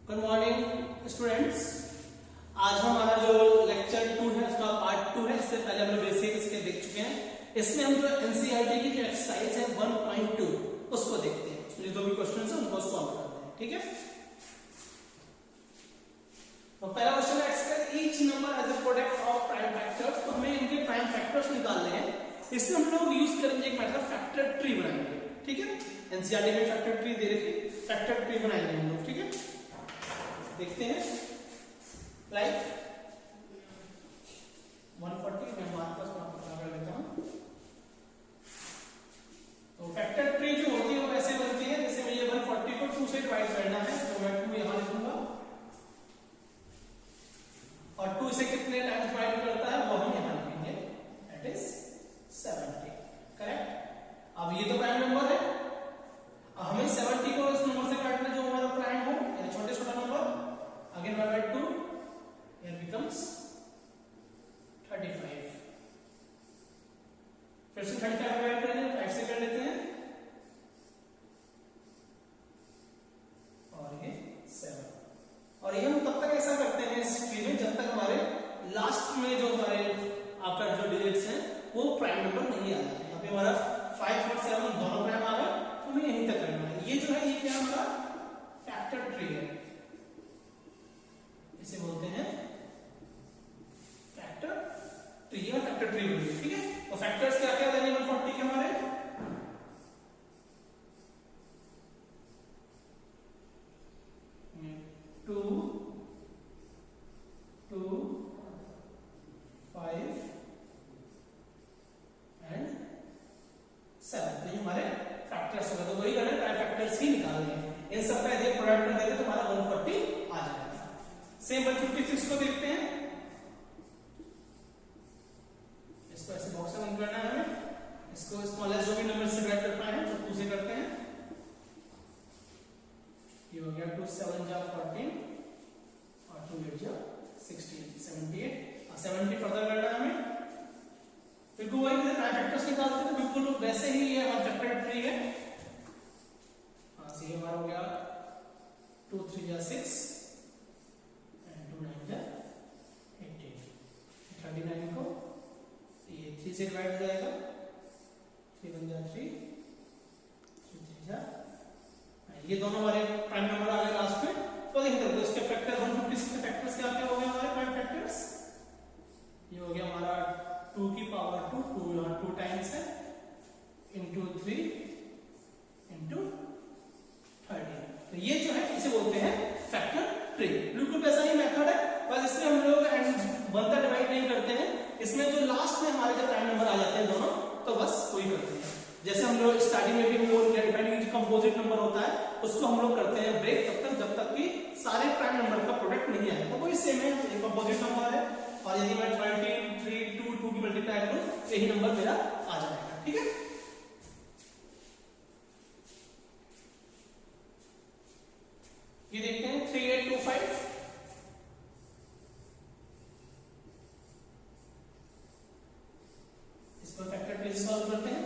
Good morning students. आज हमारा जो लेक्चर 2 है उसका पार्ट 2 है। इससे पहले हम लोग बेसिक इसके देख चुके हैं। इसमें हम जो एनसीईआरटी की जो एक्सरसाइज है 1.2 उसको देखते हैं। उसमें जो भी क्वेश्चन है उनको सॉल्व करते हैं। ठीक है, तो पहला क्वेश्चन है express each number as a product of prime factors. तो हमें इनके प्राइम फैक्टर्स निकालने हैं। इसमें हम लोग यूज करेंगे एक मेथड फैक्टर ट्री बनाएंगे। ठीक है, एनसीईआरटी में फैक्टर ट्री दे रखी, फैक्टर ट्री बनाएंगे हम लोग। ठीक है, देखते हैं। लाइक 140 मैं मार्क पर पता कर लेता हूं। तो फैक्टर ट्री जो होती है वो ऐसे बनती है, जैसे मुझे 140 को 2 से डिवाइड करना है तो मैं 2 यहां लिखूंगा और 2 से कितने टाइम्स डिवाइड करता है वो हम यहां लिखेंगे, दैट इज 70। करेक्ट। अब ये तो प्राइम नंबर है। अब हमें 70 को इस नंबर से काटना जो हमारा प्राइम हो या छोटा नंबर। Again 1/2 here becomes 35। फिर से 35 डिवाइड करेंगे, 5 से कर लेते हैं और ये 7। और ये हम तब तक ऐसा करते हैं इस ट्री में जब तक हमारे लास्ट में जो हमारे आफ्टर जो डिजिट्स हैं वो प्राइम नंबर नहीं आ जाते। अभी हमारा 5 और 7 दोनों प्राइम आ गए, हमें यहीं तक करना है। ये जो है ये क्या हमारा फैक्टर ट्री है, इसे बोलते हैं फैक्टर ट्री या फैक्टर ट्री बोलिए। ठीक है, तो फैक्टर्स क्या क्या देंगे 140 के हमारे 2 2 5 एंड 7। तो ये हमारे फैक्टर्स होगा। तो वही करना है, फैक्टर्स ही निकालने हैं। इन सबका यदि प्रोडक्ट कर देते तो हमारा 140 आ जाएगा। सेम 156 को देखते हैं। इसको ऐसे बॉक्स में करना है हमें। इसको स्मॉलेस्ट जो भी नंबर से डिवाइड कर पाए हैं तो 2 से करते हैं। ये हो गया 2 7 जा 14 और 2 8 जा 16 78 और 70 फर्दर करना है हमें। बिल्कुल वही प्राइम फैक्टर्स निकालते हैं, बिल्कुल वैसे ही ये हमारा फैक्टर ट्री है। हाँ, ये हमारा हो गया 2 3 जा 6 39 को ये 3 से डिवाइड हो जाएगा। 3 1 जा 3 3 3 जा, ये दोनों हमारे प्राइम नंबर आ गए लास्ट में। तो देखते हैं इसके फैक्टर 156 के फैक्टर्स क्या क्या हो गए हमारे प्राइम फैक्टर्स। ये हो गया हमारा 2 की पावर 2, 2 यहाँ 2 टाइम्स है, इंटू 3 इंटू 30। तो ये जो है इसे बोलते हैं फैक्टर ट्री। बिल्कुल वैसा ही मेथड है, बस इसमें हम लोग वन तक डिवाइड नहीं करते हैं। इसमें जो लास्ट में हमारे जो प्राइम नंबर आ जाते हैं दोनों, तो बस वही करते हैं। जैसे हम लोग स्टार्टिंग में भी वो डिफाइंड कंपोजिट नंबर होता है उसको हम लोग करते हैं ब्रेक तब तक जब तक कि सारे प्राइम नंबर का प्रोडक्ट नहीं आए। तो वही सेम है, ये कंपोजिट नंबर है और यदि मैं 20 3 2 2 की मल्टीप्लाई करूं तो यही नंबर मेरा आ जाएगा। ठीक है, ये देखते हैं 3825। इसको फैक्टर ट्री से सॉल्व करते हैं।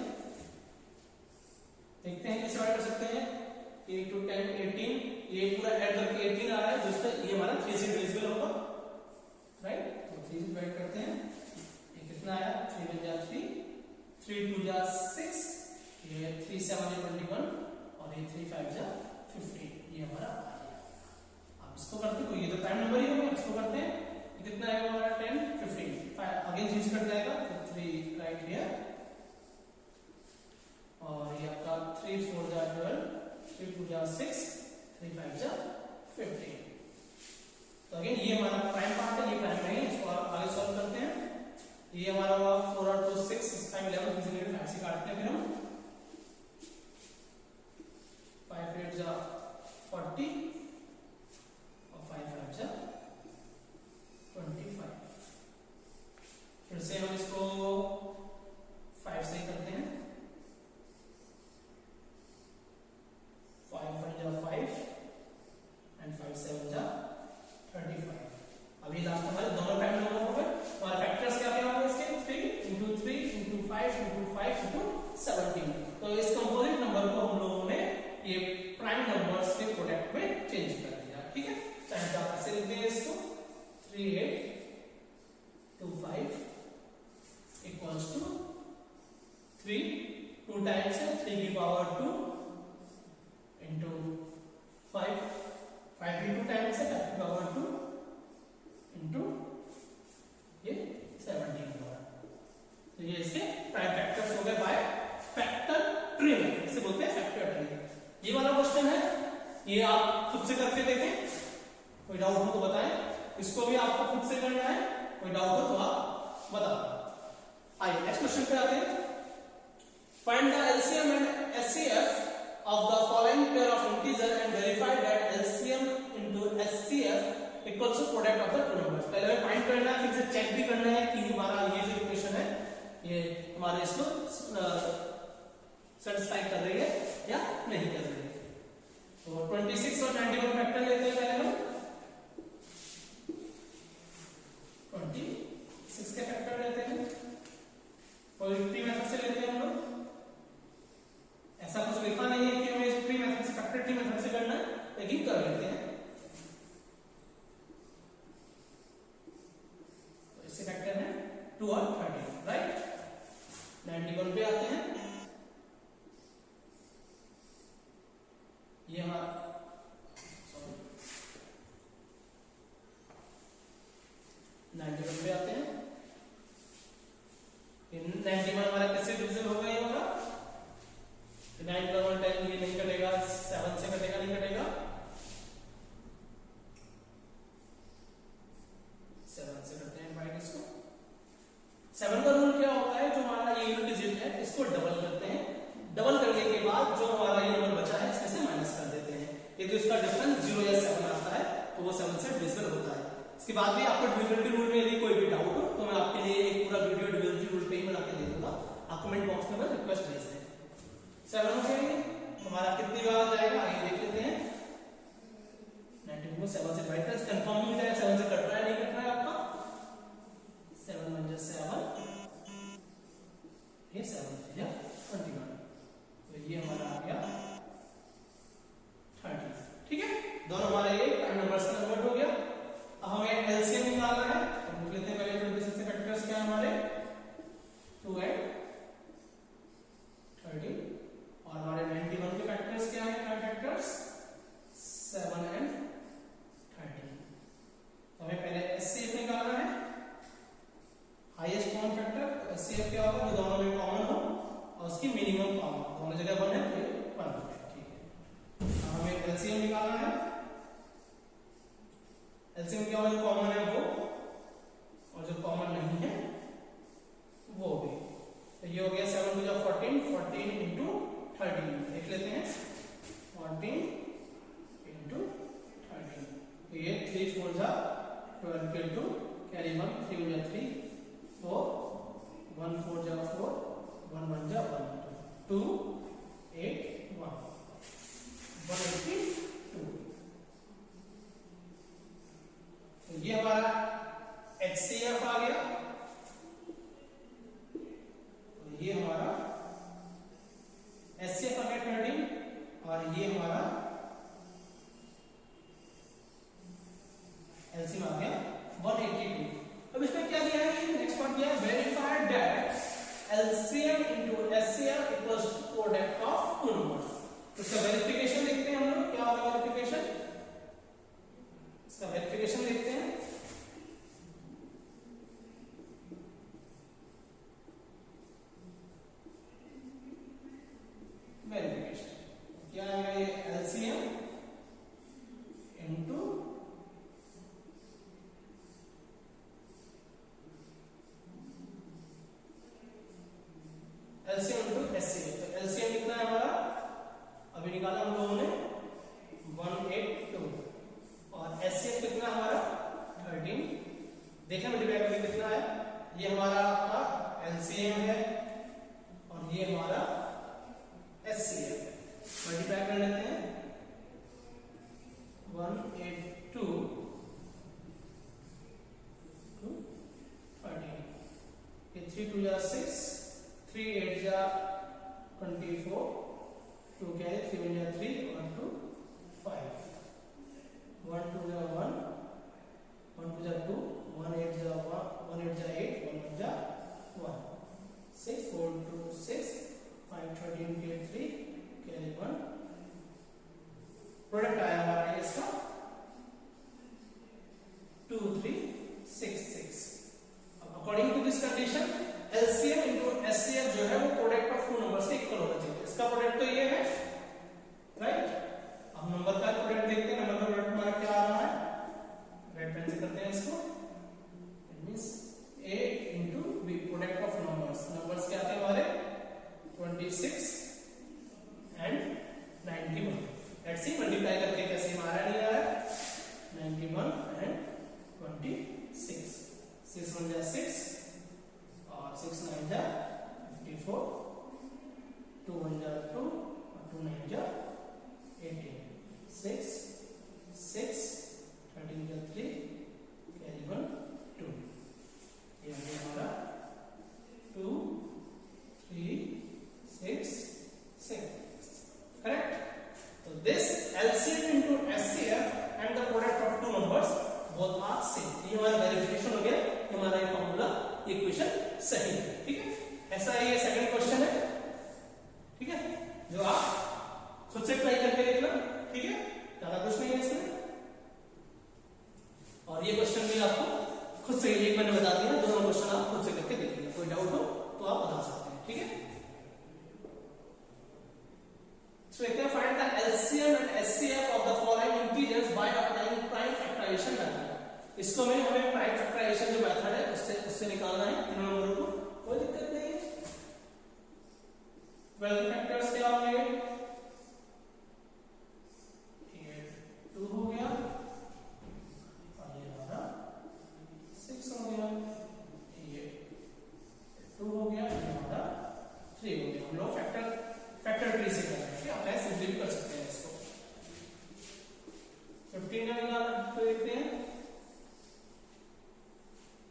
देखते हैं कैसे ऐड कर सकते हैं। 8 2 10 18, ये पूरा ऐड करके 18 आ रहा है, जिससे ये हमारा 3 से डिविजिबल होगा। राइट, तो 3 से डिवाइड करते हैं। ये कितना आया 3 1 जा 3 3 2 जा 6, ये 3 7 जा 21 और ये 3 5 जा 15। ये हमारा आ गया। अब इसको करते हैं, तो ये तो प्राइम नंबर ही होगा। इसको करते हैं, ये कितना आएगा हमारा 10 15 अगेन 3 से कट जाएगा तो 3 राइट हियर और ये आपका 3 4 जा 12 3 2 जा 6 3 5 जा 15। तो अगेन ये हमारा प्राइम पार्ट है, ये प्राइम नहीं है। इसको आगे सॉल्व करते हैं। ये हमारा हुआ 4 और 2 6 6 5 11 फिजिकली 5 से काटते हैं। फिर हम 5 8 जा 40 और 5 5 जा 25। फिर से हम इसको 5 से करते हैं। 5 1 जा 5 फैक्टरी 2 टाइम्स है, फैक्टरी पावर 2 इंटू ये 17 होगा। तो ये इसके प्राइम फैक्टर्स हो गए बाय फैक्टर ट्री मेथड, इसे बोलते हैं फैक्टर ट्री। ये वाला क्वेश्चन है, ये आप खुद से करके देखें, कोई डाउट हो तो बताएं। इसको भी आपको खुद से करना है, कोई डाउट हो तो आप बताओ। आइए नेक्स्ट क्वेश्चन पे आते हैं। Find the LCM and HCF of the following pair of integer and verify that LCM into HCF equals to product of the two numbers। पहले हमें फाइंड करना है, फिर से चेक भी करना है कि हमारा ये जो इक्वेशन है ये हमारे इसको सेटिस्फाई कर रही है या नहीं कर रही है। तो 26 और 91 फैक्टर लेते हैं पहले हम। 26 के फैक्टर लेते हैं और ट्री मेथड से लेते हैं हम लोग। ऐसा कुछ लिखा नहीं है कि हमें ट्री मेथड से, फैक्टर ट्री मेथड से करना है, लेकिन कर लेते हैं। तो इससे फैक्टर है 2 और 13, राइट। 91 पे आते हैं। ये हमारा 91 पे आते हैं। 91 हमारा किससे डिविजन होगा? ये होगा 9 + 1 10, ये नहीं कटेगा, 7 से कटेगा, नहीं कटेगा, 7 से करते हैं फाइंड इसको। 7 का रूल क्या होता है? जो हमारा ये यूनिट डिजिट है इसको डबल करते हैं, डबल करने के बाद जो हमारा ये नंबर बचा है इसमें से माइनस कर देते हैं। यदि उसका डिफरेंस 0 या 7 आता है तो वो 7 से डिविजिबल होता है। इसके बाद भी आपको डिविजिबिलिटी रूल में यदि कोई भी डाउट हो तो मैं आपके लिए एक पूरा वीडियो डिविजिबिलिटी रूल पे ही बना के दे दूंगा, आप कमेंट बॉक्स में रिक्वेस्ट भेज दें। 7 हो जाएंगे, हमारा कितनी बार जाएगा आइए देख लेते हैं। 92 को 7 से डिवाइड कर कंफर्म हो जाएगा, 7 से कट रहा है नहीं कट रहा है आपका। 7 × 7, ये 7 या 21, तो ये हमारा आ गया 30। ठीक है, दोनों हमारे ये प्राइम नंबर्स का कन्वर्ट हो गया। अब हमें एलसीएम निकालना है, तो लिख लेते हैं पहले 26 से फैक्टर्स क्या है हमारे 2 and 30, और हमारे 91 के फैक्टर्स क्या है? Prime factors 7 and 13। तो हमें पहले एचसीएफ निकालना है, हाईएस्ट कॉमन फैक्टर। एचसीएफ क्या होगा? जो दोनों में कॉमन हो और उसकी मिनिमम पावर, दोनों जगह 1 है तो 1 है। ठीक है, अब हमें एलसीएम निकालना है। एलसीएम क्या होगा? जो कॉमन है वो, और जो कॉमन नहीं है वो भी। तो ये हो गया 7 × 14, 14 × 13 देख लेते हैं। 14 × 13, तो ये 3 × 4 = 12 के 2 कैरी 1, 3 × 3 4, 1 4 = 4, 1 1 = 1, 2 8 1 182। तो ये हमारा HCF आ गया, तो ये हमारा HCF आ गया 13, और ये हमारा एलसीएम आ गया 182। अब इसमें क्या दिया है? नेक्स्ट पार्ट दिया है, verify that LCM into HCF equals to product of two numbers। इसका वेरिफिकेशन देखते हैं हम लोग, क्या होगा वेरिफिकेशन? इसका वेरिफिकेशन देखते हैं। वेरिफिकेशन क्या है? ये LCM into LCM into HCF। तो LCM कितना है हमारा? अभी निकाला हम लोगों ने 182, और HCF कितना हमारा 13। देखा मल्टीप्लाई करके कितना है? ये हमारा आपका LCM है और ये हमारा HCF है। मल्टीप्लाई कर लेते हैं 182 to 13, ये 3 2 = 6, 3 8 = 24, 2 क्या है? 3 1 = 3, 1 2 5, 1 2 = 1, 1 2 = 2, 1 8 = 1, 1 8 = 8, 1 1 = 1, 6 4 2 6, 5 13 के 3 कैरी 1। प्रोडक्ट आया हमारा इसका इसको में हमें प्राइम फैक्टराइजेशन जो मेथड है उससे निकालना है तीनों नंबरों को, कोई दिक्कत नहीं है। 12 फैक्टर्स क्या होंगे, ये 2 हो गया और ये हमारा 6 हो गया, ये 2 हो गया, ये हमारा 3 हो गया। हम लोग फैक्टर ट्री से कर रहे हैं, आप ऐसे सिंपली कर सकते हैं इसको। 15 का निकालना तो देखते हैं,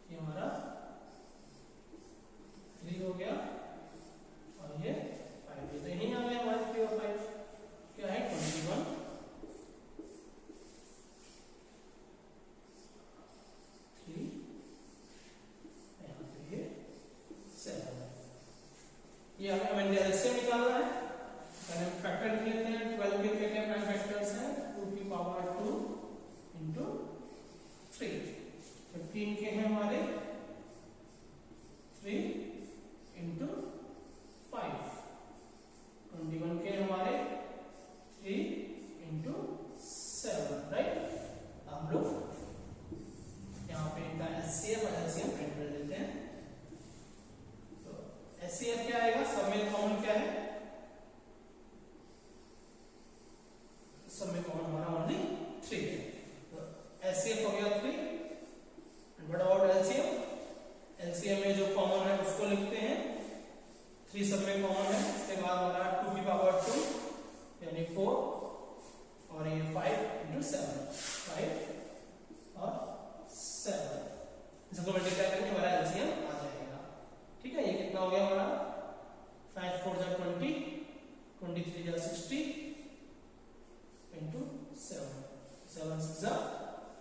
ये हमारा 3 हो गया और ये 5, ये तो यही आ गया हमारे 3 और 5, क्या है 21, 3, यहाँ पे ये 7, ये हमें एलसीएम निकालना है। पहले फैक्टर लिख लेते हैं, 12 के क्या प्राइम फैक्टर्स हैं, 2 की पावर 2 इंटू 3, 15 के हैं हमारे 3 इंटू 5, 21 के हमारे 3 इंटू 7, राइट। हम लोग यहाँ पे इनका एचसीएफ और एलसीएम फाइंड कर लेते हैं। तो एचसीएफ क्या आएगा, सब में कॉमन क्या है, सब में कॉमन हमारा ओनली 3 है। तो एचसीएफ हो गया 3, and what about LCM, LCM में जो कॉमन है उसको लिखते हैं, 3 सब में कॉमन है, इसके बाद हमारा 2 की पावर 2 यानी 4 और ये 5 इंटू 7, 5 और 7, इसको मल्टीप्लाई करके हमारा एलसीएम आ जाएगा। ठीक है, ये कितना हो गया हमारा, 5 4 जा 20, 23 जा 60 इंटू 7, 7 6 जा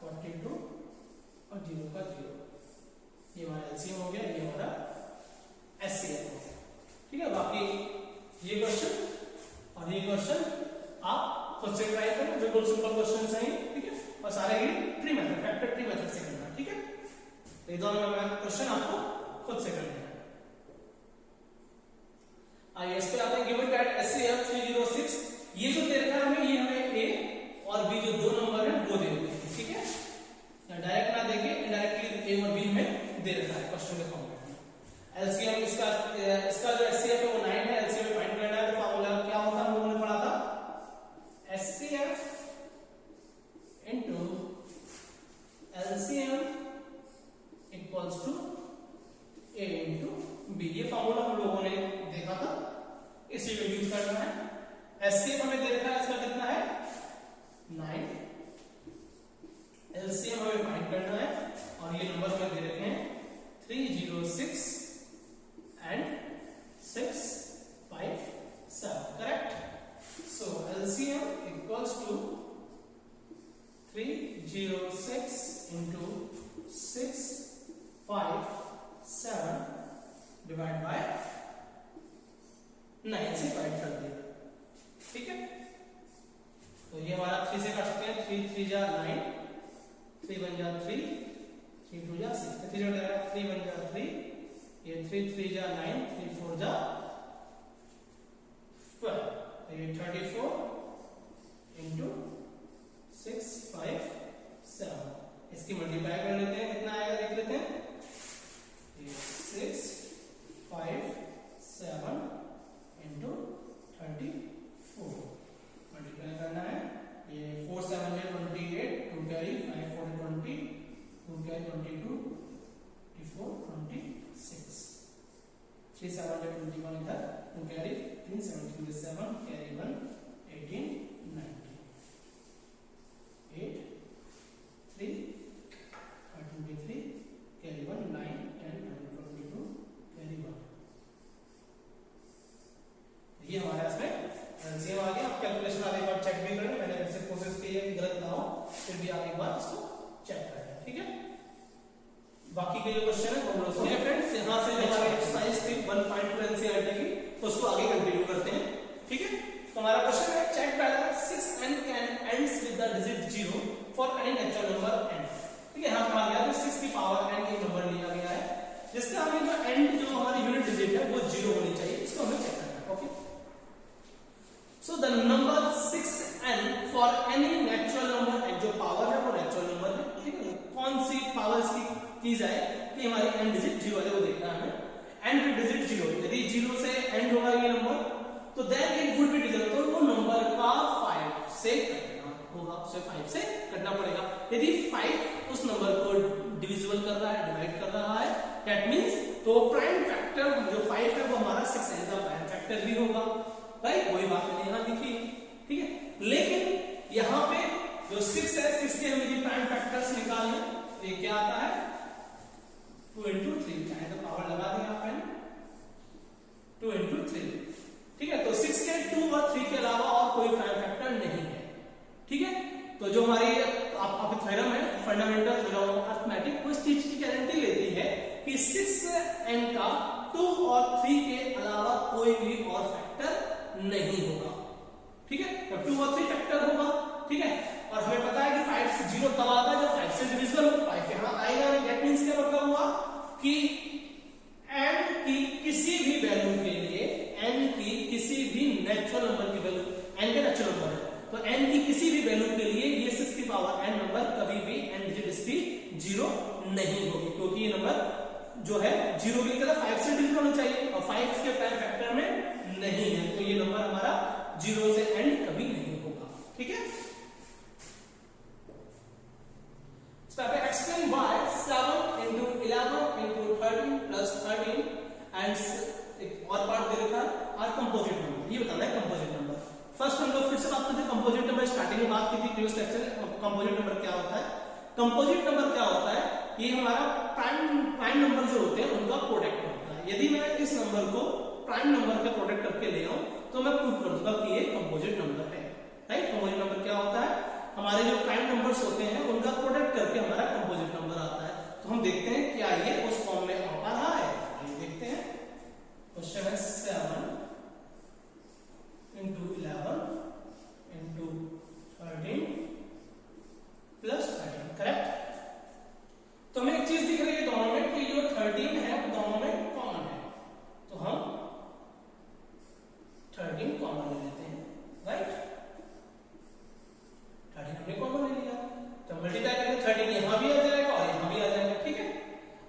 42 और 0 का 0, ये हमारा एलसीएम हो गया, ये हमारा एचसीएफ हो गया। ठीक है, बाकी ये क्वेश्चन और ये क्वेश्चन आप खुद से ट्राई करें, बिल्कुल सिंपल क्वेश्चन है, ठीक है, और सारे ही tree method, factor tree method से करना, ठीक है। तो ये दोनों क्वेश्चन आपको खुद से करना है। आइए इस पे आते हैं, गिवन दैट एचसीएफ 306, ये जो दे रखा है हमें, ये हमें ए और बी जो 2 नंबर है वो दे रखे हैं, ठीक है, डायरेक्ट ना देके इनडायरेक्टली ए और बी में दे रखा है क्वेश्चन के फॉर्मेट में। एलसीएम इसका जो एचसीएफ है वो 9 है, एलसीएम फाइंड करना है, तो फार्मूला क्या होता है, हम लोगों ने पढ़ा था, HCF into LCM equals to A into B, ये फार्मूला हम लोगों ने देखा था, इसी को यूज करना है। एचसीएफ हमें दे रखा है, इसका कितना है 9, एलसीएम हमें फाइंड करना है और ये नंबर हमें दे रखे हैं 306 and 657, correct. So LCM equals to 306 into 657 divide by 9 से डिवाइड कर दिया, ठीक है। तो ये हमारा 3 से काट सकते हैं, 3 3 जा 9, 3 1 जा 3, 3 2 जा 6, 3 1 जा 3, ये 3 3 जा 9, 3 4 जा 12, तो ये 34 इंटू 657, इसकी मल्टीप्लाई कर लेते हैं, कितना आएगा देख लेते हैं, 657 इंटू 34, मल्टीप्लाई करना है, ये 4 7 में 28, 2 कैरी 5 4 20, 2 कैरी 22, 24 26, 3 7 21 इधर, 2 कैरी 3 17 7 कैरी 1 18 19, 8 3 23 कैरी 1 9 10 11 22 कैरी 1, ये हमारे इसमें एलसीएम आ गया। आप कैलकुलेशन आप एक बार चेक भी करें, मैंने ऐसे कोशिश की है गलत ना हो, फिर भी आप एक बार इसको चेक करें, ठीक है। बाकी के जो क्वेश्चन है वो लोग फ्रेंड्स यहां से हमारे एक्सरसाइज थी 1.2 एनसीईआरटी की, तो उसको आगे कंटिन्यू करते हैं, ठीक है। तो हमारा क्वेश्चन है, check whether 6n can ends with the digit 0 for any natural number n, ठीक है। यहां पर आ गया तो 6 की पावर n एक नंबर लिया गया है, जिसका हमें जो एंड जो हमारी यूनिट डिजिट है वो 0 होनी चाहिए, इसको हमें चेक करना है, okay. So the number 6n for any natural number, जो पावर है वो नेचुरल नंबर है, ठीक है। कौन सी की जाए कि हमारी एंड डिजिट जीरो है, वो देखना है हमें। एंड डिजिट जीरो, यदि जीरो से एंड होगा ये नंबर तो then it would be digit, तो वो नंबर का 5 से कटना होगा, उसे 5 से कटना पड़ेगा। यदि 5 उस नंबर को डिविजिबल कर रहा है, डिवाइड कर रहा है, दैट मींस तो प्राइम फैक्टर जो 5 है वो हमारा 6 है, इसका प्राइम फैक्टर भी होगा, राइट। वही बात मैंने यहां लिखी, ठीक है। लेकिन यहां पे जो 6 है, 6 के हमें प्राइम फैक्टर्स निकालने, ये क्या आता है 2 into 3, चाहे तो पावर लगा दें आप, 2 into 3, ठीक है। तो 6 के 2 और 3 के अलावा और कोई प्राइम फैक्टर नहीं है, ठीक है। तो जो हमारी आप थ्योरम है, फंडामेंटल थ्योरम ऑफ अरिथमेटिक, वो इस चीज की गारंटी लेती है कि 6n का 2 और 3 के अलावा कोई भी और फैक्टर नहीं होगा, ठीक है। तो 2 और 3 फैक्टर होगा, ठीक है। और हमें पता है कि 5 से 0 तब आता है जब 5 से डिविजिबल हो, 5 यहां आएगा नहीं। दैट मींस क्या मतलब हुआ कि n की किसी भी वैल्यू के लिए, n की किसी भी नेचुरल नंबर की वैल्यू, n का नेचुरल नंबर है, तो n की किसी भी वैल्यू के लिए ये 6 की पावर n नंबर कभी भी n डिजिट स्पीड 0 नहीं होगी, क्योंकि ये नंबर जो है 0 के लिए 5 से डिविजिबल होना चाहिए और 5 के प्राइम फैक्टर में नहीं है, तो ये नंबर हमारा 0 से एंड कभी नहीं होगा, ठीक है। Explain why 7 into 11 into 13 plus 13 and एक और पार्ट दे रखा है और कंपोजिट नंबर, ये बताना है कंपोजिट नंबर। फर्स्ट हम लोग फिर से बात करते हैं कंपोजिट नंबर, स्टार्टिंग में बात की थी प्रीवियस लेक्चर में। कंपोजिट नंबर क्या होता है? कंपोजिट नंबर क्या होता है? ये हमारा प्राइम नंबर जो होते हैं उनका प्रोडक्ट होता है। यदि मैं इस नंबर को प्राइम नंबर का प्रोडक्ट करके ले आऊं तो मैं प्रूव कर दूंगा कि ये कंपोजिट नंबर है, राइट। कंपोजिट नंबर क्या होता है? हमारे जो प्राइम नंबर्स होते हैं उनका प्रोडक्ट करके हमारा कंपोजिट नंबर आता है। तो हम देखते हैं क्या ये उस फॉर्म में आ पा रहा है, ये देखते हैं। क्वेश्चन है 7 into 11 into 13 plus 13, करेक्ट। तो हमें एक चीज दिख रही है दोनों में कि जो 13 है दोनों में कॉमन है, तो हम 13 कॉमन ले लेते हैं, राइट। 13 हमने कॉमन ले लिया, तो मल्टीप्लाई करेंगे 13 यहां भी आ जाएगा और यहां भी आ जाएगा, ठीक है।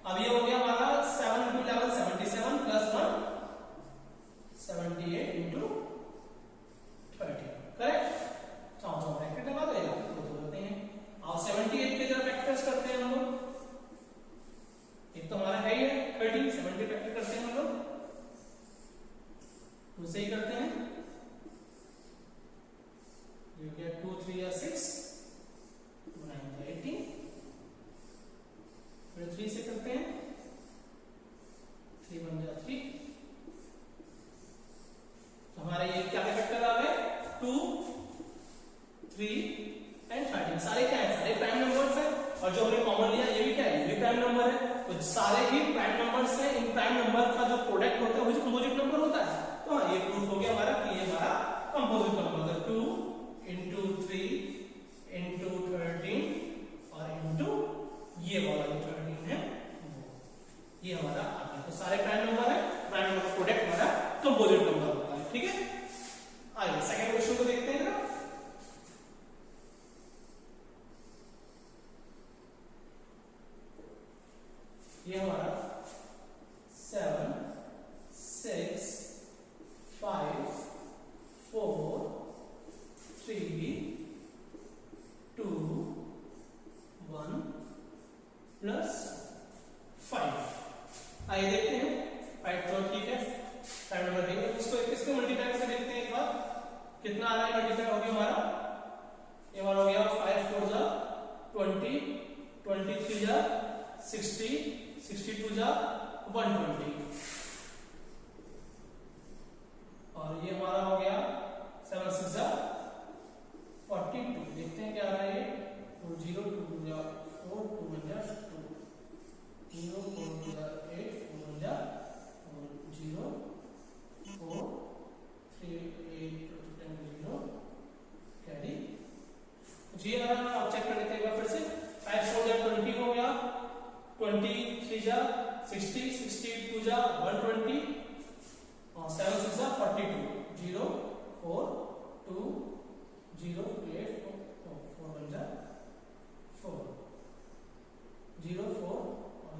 अब ये हो गया हमारा 7 into 11 77 plus 1 78 into 30, करेक्ट। तो हम ब्रैकेट लगा देगा तो बोलते हैं। और 78 के जरा फैक्टर्स करते हैं हम लोग, एक तो हमारा है ये 30, 70 फैक्टर करते हैं हम लोग, दूसरे ही करते हैं, you get 2 3 या 6 9 18, फिर 3 से करते हैं, 3 1 जा 3, तो हमारे ये क्या फैक्टर आ गए 2 3 एंड 13, सारे क्या है? सारे प्राइम नंबर्स हैं। और जो हमने कॉमन लिया ये भी क्या है? ये भी प्राइम नंबर है। तो सारे ही प्राइम नंबर्स हैं, इन प्राइम नंबर का जो प्रोडक्ट होता है वो कंपोजिट नंबर होता है। तो हाँ, ये प्रूफ हो गया हमारा कि ये हमारा कंपोजिट नंबर है। 2 into 3 into 13 और into ये वाला जो 13 है ये हमारा आ गया। तो सारे प्राइम नंबर है, प्राइम नंबर प्रोडक्ट हमारा कंपोजिट नंबर होता है, ठीक है। आइए सेकंड क्वेश्चन को देखते हैं ना। ये हमारा 7 6 5 4 3 2 1 प्लस 5। आइए देखते हैं, 5 तो ठीक है, प्राइम नंबर है, इसको किसको मल्टीप्लाई करके देखते हैं एक बार, कितना आ रहा है मल्टीप्लाई हो गया हमारा, ये हमारा हो गया 5 4 जा 20 23 जा 60 62 जा 120 और ये हमारा हो गया 7 6 जा 42। देखते हैं क्या आ रहा है, ये 0 2 जा 4 2 1 जा 2 0 4 2 जा 8 4 1 जा 0 4 3 8 2 10 0 कैरी जी आ रहा है। चेक कर लेते हैं एक बार फिर से, 5 4 जा 20 हो गया, 23 जा 60 62 जा 120 और 7 6 जा 42 0 4 2 0 8 4 1 जा 4 0 4 और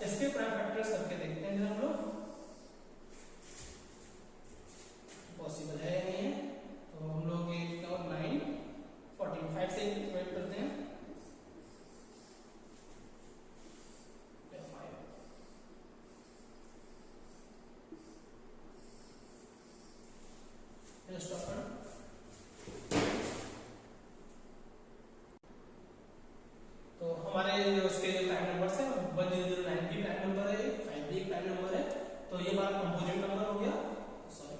इसके प्राइम फैक्टर्स करके देखते हैं हम लोग, पॉसिबल है या नहीं है। तो हम लोग 8 और 9 14 5 से डिवाइड करते हैं, 5 स्टॉप करना। तो हमारे जो उसके प्राइम नंबर्स है 1009 भी प्राइम नंबर है, 5 भी प्राइम नंबर है। तो ये हमारा कंपोजिट नंबर हो गया, सॉरी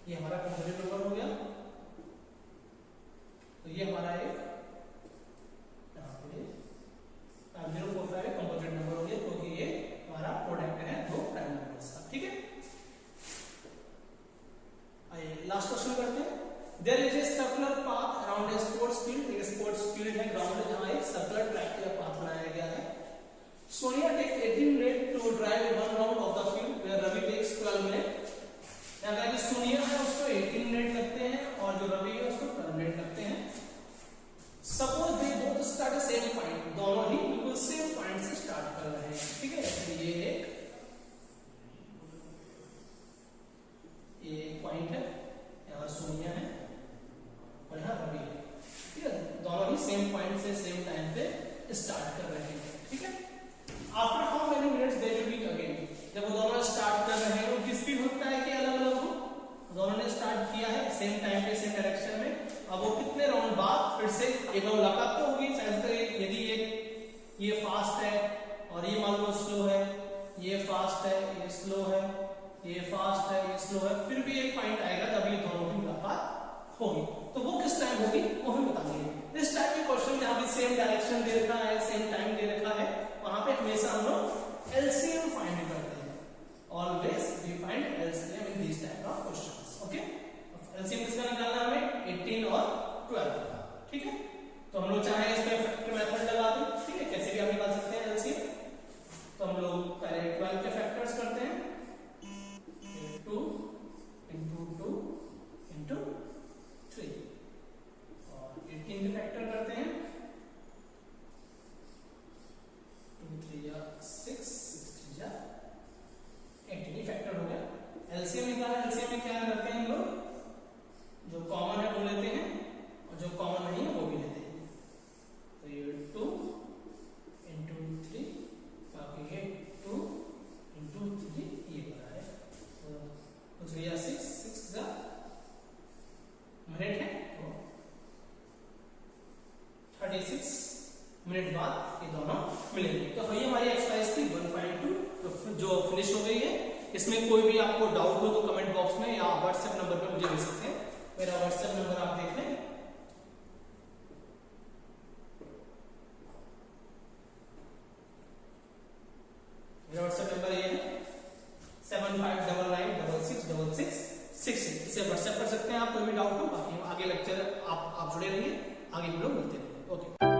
ये हमारा कंपोजिट नंबर हो गया। तो ये हमारा एक यहाँ पे 5045 कंपोजिट नंबर हो गया, क्योंकि ये हमारा प्रोडक्ट है दो प्राइम नंबर्स का। ठीक है, आइए लास्ट क्वेश्चन करते हैं। There is a circular path around a sports field, एक स्पोर्ट्स फील्ड है, ग्राउंड है, जहां एक सर्कुलर ट्रैक का पाथ बनाया गया है। Sonia takes 18 minute to drive one round of the field where Ravi takes 12 minute. यानी कि सोनिया है उसको 18 मिनट लगते हैं और जो रवि है उसको 12 मिनट लगते हैं। Suppose they both start at same point, दोनों ही बिल्कुल सेम पॉइंट से स्टार्ट कर रहे हैं। ठीक है, तो ये एक पॉइंट है, यहाँ सोनिया है और यहाँ रवि है। ठीक है, दोनों ही सेम पॉइंट से सेम टाइम पे स्टार्ट कर रहे हैं। ठीक है, after how many minutes they will meet again, जब वो दोनों स्टार्ट कर रहे हैं उनकी स्पीड होता है कि अलग अलग हो, दोनों ने स्टार्ट किया है सेम टाइम पे सेम डायरेक्शन में, अब वो कितने राउंड बाद फिर से एक मुलाकात तो होगी। यदि ये फास्ट है और ये मान लो स्लो है, ये फास्ट है ये स्लो है, ये फास्ट है ये स्लो है, फिर भी एक पॉइंट आएगा जब ये दोनों की मुलाकात होगी। तो वो किस टाइम होगी वो हम बताएंगे। इस टाइप के क्वेश्चन जहां पे सेम डायरेक्शन दे रखा है, सेम टाइम दे रखा है, वहां पे हमेशा हम लोग एलसीएम फाइंड करते हैं। Always we find LCM in this type of questions. Okay, LCM किसका निकालना है हमें 18 और 12 का। ठीक है, तो हम लोग चाहे इस पे फैक्टर मेथड लगा दें। ठीक है, कैसे भी आप निकाल सकते हैं एलसीएम। तो हम लोग पहले 12 के फैक्टर्स करते हैं, 2 into 2 into 3 और 18 के फैक्टर करते हैं, 2 3 या 6 6 3 या 18 ही फैक्टर हो गया। एलसीएम निकालना, एलसीएम में क्या करते हैं हम लोग, जो कॉमन है वो लेते हैं और जो कॉमन नहीं है वो भी लेते हैं। तो ये 2 into 3 बाकी ये 2 into 3 ये बना है, तो 3 या 6 6 का मिनट है, तो 36 मिनट बाद ये दोनों मिलेंगे। तो ये हमारी एक्सरसाइज थी 1.2 जो फिनिश हो गई है। इसमें कोई भी आपको डाउट हो तो कमेंट बॉक्स में या व्हाट्सएप नंबर पे मुझे भेज सकते हैं। मेरा व्हाट्सएप नंबर आप देख लें, मेरा व्हाट्सएप नंबर ये है 7599666666। इसे व्हाट्सएप कर सकते हैं आप, कोई भी डाउट हो। बाकी आगे लेक्चर आप जुड़े रहिए, आगे हम लोग मिलते रहेंगे। ओके।